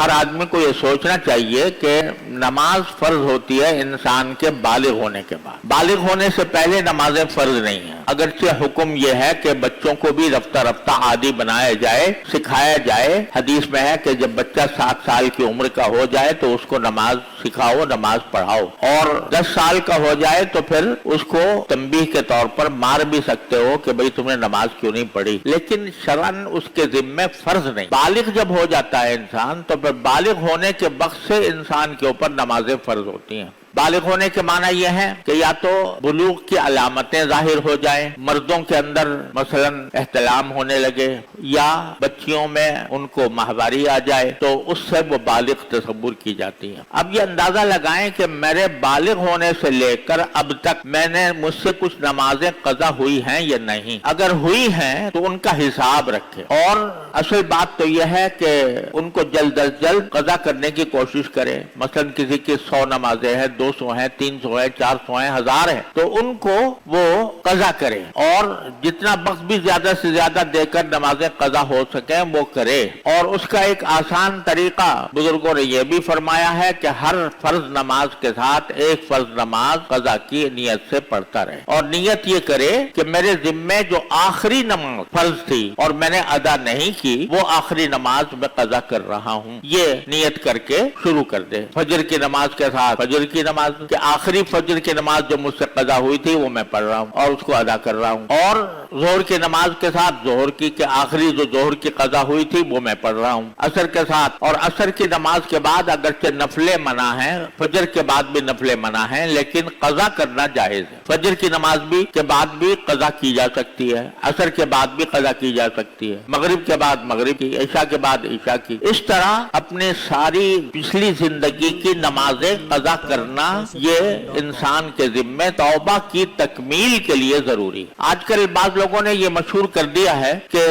ہر آدمی کو یہ سوچنا چاہیے کہ نماز فرض ہوتی ہے انسان کے بالغ ہونے کے بعد، بالغ ہونے سے پہلے نمازیں فرض نہیں ہیں، اگرچہ حکم یہ ہے کہ بچوں کو بھی رفتہ رفتہ عادی بنایا جائے، سکھایا جائے۔ حدیث میں ہے کہ جب بچہ 7 سال کی عمر کا ہو جائے تو اس کو نماز سکھاؤ، نماز پڑھاؤ، اور 10 سال کا ہو جائے تو پھر اس کو تنبیہ کے طور پر مار بھی سکتے ہو کہ بھئی تم نے نماز کیوں نہیں پڑھی، لیکن شرعاً اس کے ذمے فرض نہیں۔ بالغ جب ہو جاتا ہے انسان تو پھر بالغ ہونے کے وقت سے انسان کے اوپر نمازیں فرض ہوتی ہیں۔ بالغ ہونے کے معنی یہ ہے کہ یا تو بلوغ کی علامتیں ظاہر ہو جائیں، مردوں کے اندر مثلا احتلام ہونے لگے، یا بچیوں میں ان کو ماہواری آ جائے تو اس سے وہ بالغ تصور کی جاتی ہیں۔ اب یہ اندازہ لگائیں کہ میرے بالغ ہونے سے لے کر اب تک مجھ سے کچھ نمازیں قضا ہوئی ہیں یا نہیں، اگر ہوئی ہیں تو ان کا حساب رکھے، اور اصل بات تو یہ ہے کہ ان کو جلد از جلد قضا کرنے کی کوشش کرے۔ مثلا کسی کی 100 نمازیں ہیں، 200 ہیں، 300 ہیں، 400 ہیں، 1000 ہیں، تو ان کو وہ قضا کرے، اور جتنا وقت بھی زیادہ سے زیادہ دے کر نمازیں قضا ہو سکیں وہ کرے۔ اور اس کا ایک آسان طریقہ بزرگوں نے یہ بھی فرمایا ہے کہ ہر فرض نماز کے ساتھ ایک فرض نماز قضا کی نیت سے پڑھتا رہے، اور نیت یہ کرے کہ میرے ذمے جو آخری نماز فرض تھی اور میں نے ادا نہیں کی، وہ آخری نماز میں قضا کر رہا ہوں، یہ نیت کر کے شروع کر دے۔ فجر کی نماز کے ساتھ فجر کی نماز، کہ آخری فجر کی نماز جو مجھ سے قضا ہوئی تھی وہ میں پڑھ رہا ہوں اور اس کو ادا کر رہا ہوں، اور ظہر کی نماز کے ساتھ ظہر کی، کہ آخری جو ظہر کی قضا ہوئی تھی وہ میں پڑھ رہا ہوں، عصر کے ساتھ، اور عصر کی نماز کے بعد اگرچہ نفلیں منع ہیں، فجر کے بعد بھی نفلیں منع ہیں، لیکن قضا کرنا جائز ہے۔ فجر کی نماز بھی کے بعد بھی قضا کی جا سکتی ہے، عصر کے بعد بھی قضا کی جا سکتی ہے، مغرب کے بعد مغرب کی، عشاء کے بعد عشاء کی۔ اس طرح اپنے ساری پچھلی زندگی کی نمازیں قضا کرنا یہ انسان کے ذمے توبہ کی تکمیل کے لیے ضروری۔ آج کل بعض لوگوں نے یہ مشہور کر دیا ہے کہ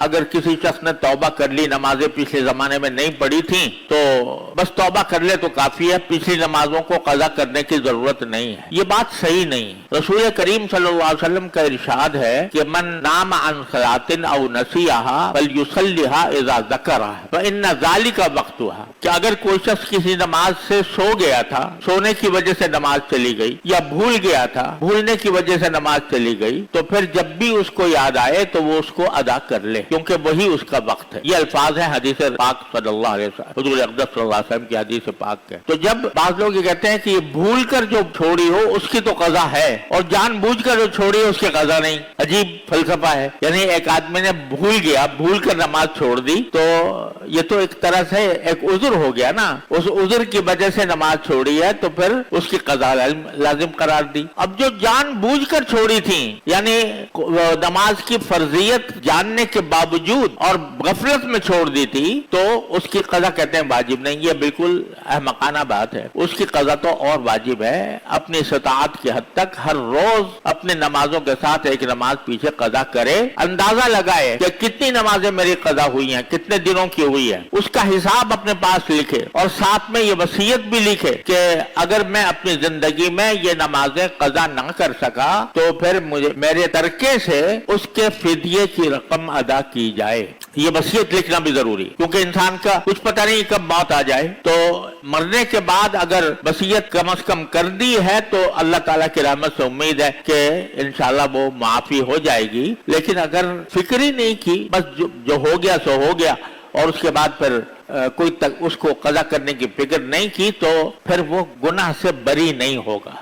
اگر کسی شخص نے توبہ کر لی، نمازیں پچھلے زمانے میں نہیں پڑھی تھیں تو بس توبہ کر لے تو کافی ہے، پچھلی نمازوں کو قضا کرنے کی ضرورت نہیں ہے۔ یہ بات صحیح نہیں۔ رسول کریم صلی اللہ علیہ وسلم کا ارشاد ہے کہ من نام عن صلاۃ او نسیھا فلیصلیھا اذا ذکرھا فان ذلک وقتھا، کہ اگر کوئی شخص کسی نماز سے سو گیا تھا، سونے کی وجہ سے نماز چلی گئی، یا بھول گیا تھا، بھولنے کی وجہ سے نماز چلی گئی، تو پھر جب بھی اس کو یاد آئے تو وہ اس کو ادا کر لے، کیونکہ وہی اس کا وقت ہے۔ یہ الفاظ ہیں حدیث پاک صلی اللہ علیہ وسلم، حضور اقدس صلی اللہ علیہ وسلم کی حدیث پاک کے۔ تو جب بعض لوگ یہ کہتے ہیں کہ یہ بھول کر جو چھوڑی ہو اس کی تو قضا ہے، اور جان بوجھ کر جو چھوڑی ہو اس کی قضا نہیں، عجیب فلسفہ ہے۔ یعنی ایک آدمی نے بھول کر نماز چھوڑ دی تو یہ تو ایک طرح سے ایک عذر ہو گیا نا، اس عذر کی وجہ سے نماز چھوڑی ہے تو پھر اس کی قضا لازم قرار دی۔ اب جو جان بوجھ کر چھوڑی تھی، یعنی نماز کی فرضیت جاننے کے باوجود اور غفلت میں چھوڑ دی تھی، تو اس کی قضا کہتے ہیں واجب نہیں۔ یہ بالکل احمقانہ بات ہے، اس کی قضا تو اور واجب ہے۔ اپنی استطاعت کی حد تک ہر روز اپنے نمازوں کے ساتھ ایک نماز پیچھے قضا کرے، اندازہ لگائے کہ کتنی نمازیں میری قضا ہوئی ہیں، کتنے دنوں کی ہوئی ہے، اس کا حساب اپنے پاس لکھے، اور ساتھ میں یہ وصیت بھی لکھے کہ اگر میں اپنی زندگی میں یہ نمازیں قضا نہ کر سکا تو پھر میرے ترکے سے اس کے فدیے کی رقم ادا کی جائے۔ یہ وصیت لکھنا بھی ضروری، کیونکہ انسان کا کچھ پتہ نہیں کب موت آ جائے، تو مرنے کے بعد اگر وصیت کم از کم کر دی ہے تو اللہ تعالیٰ کی رحمت سے امید ہے کہ انشاءاللہ وہ معافی ہو جائے گی۔ لیکن اگر فکر ہی نہیں کی، بس جو ہو گیا سو ہو گیا، اور اس کے بعد پھر کوئی اس کو قضا کرنے کی فکر نہیں کی، تو پھر وہ گناہ سے بری نہیں ہوگا۔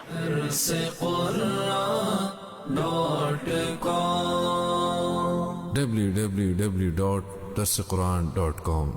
www.darsequran.com